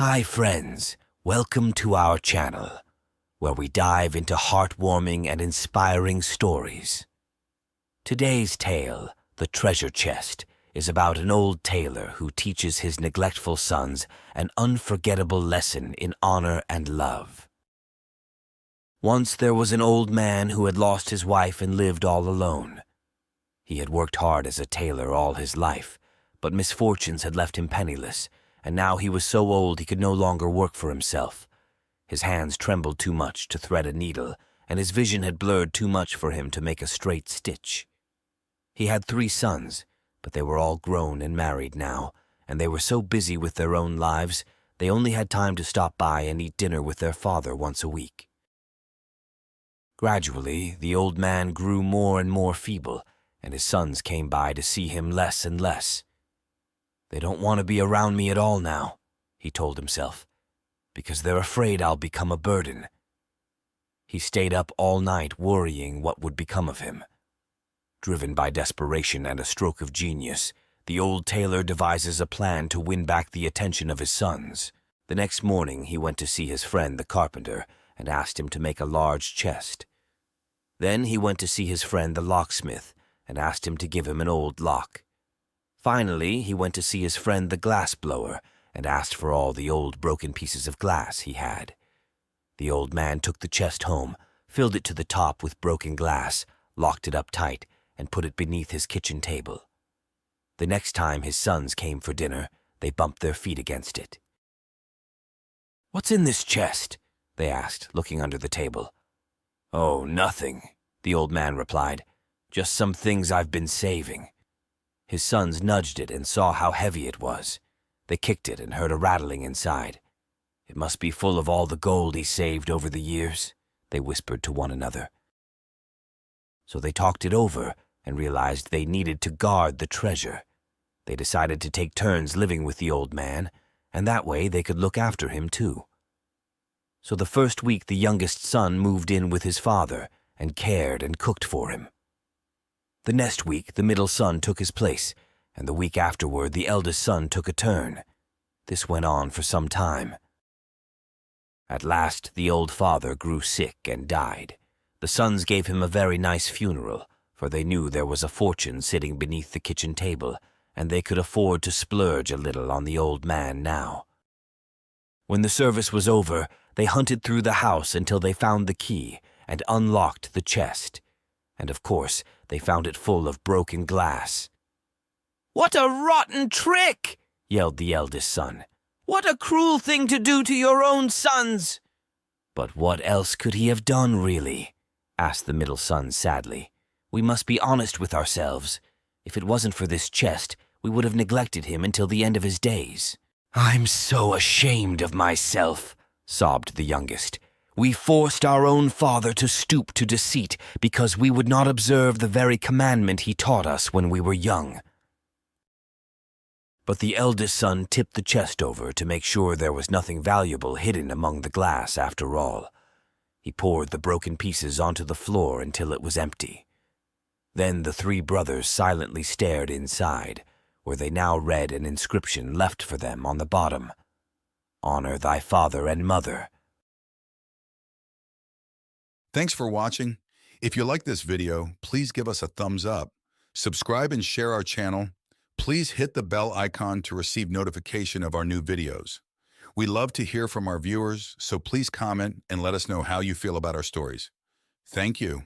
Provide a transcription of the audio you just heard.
Hi friends, welcome to our channel, where we dive into heartwarming and inspiring stories. Today's tale, The Treasure Chest, is about an old tailor who teaches his neglectful sons an unforgettable lesson in honor and love. Once there was an old man who had lost his wife and lived all alone. He had worked hard as a tailor all his life, but misfortunes had left him penniless, and now he was so old he could no longer work for himself. His hands trembled too much to thread a needle, and his vision had blurred too much for him to make a straight stitch. He had 3 sons, but they were all grown and married now, and they were so busy with their own lives, they only had time to stop by and eat dinner with their father once a week. Gradually, the old man grew more and more feeble, and his sons came by to see him less and less. "They don't want to be around me at all now," he told himself, "because they're afraid I'll become a burden." He stayed up all night worrying what would become of him. Driven by desperation and a stroke of genius, the old tailor devises a plan to win back the attention of his sons. The next morning he went to see his friend the carpenter and asked him to make a large chest. Then he went to see his friend the locksmith and asked him to give him an old lock. Finally, he went to see his friend the glass blower and asked for all the old broken pieces of glass he had. The old man took the chest home, filled it to the top with broken glass, locked it up tight, and put it beneath his kitchen table. The next time his sons came for dinner, they bumped their feet against it. "What's in this chest?" they asked, looking under the table. "Oh, nothing," the old man replied. "Just some things I've been saving." His sons nudged it and saw how heavy it was. They kicked it and heard a rattling inside. "It must be full of all the gold he saved over the years," they whispered to one another. So they talked it over and realized they needed to guard the treasure. They decided to take turns living with the old man, and that way they could look after him too. So the first week the youngest son moved in with his father and cared and cooked for him. The next week the middle son took his place, and the week afterward the eldest son took a turn. This went on for some time. At last the old father grew sick and died. The sons gave him a very nice funeral, for they knew there was a fortune sitting beneath the kitchen table, and they could afford to splurge a little on the old man now. When the service was over, they hunted through the house until they found the key and unlocked the chest. And of course, they found it full of broken glass. "What a rotten trick!" yelled the eldest son. "What a cruel thing to do to your own sons!" "But what else could he have done, really?" asked the middle son sadly. "We must be honest with ourselves. If it wasn't for this chest, we would have neglected him until the end of his days." "I'm so ashamed of myself," sobbed the youngest. "We forced our own father to stoop to deceit because we would not observe the very commandment he taught us when we were young." But the eldest son tipped the chest over to make sure there was nothing valuable hidden among the glass after all. He poured the broken pieces onto the floor until it was empty. Then the 3 brothers silently stared inside, where they now read an inscription left for them on the bottom. "Honor thy father and mother." Thanks for watching. If you like this video, please give us a thumbs up, subscribe and share our channel. Please hit the bell icon to receive notification of our new videos. We love to hear from our viewers, so please comment and let us know how you feel about our stories. Thank you.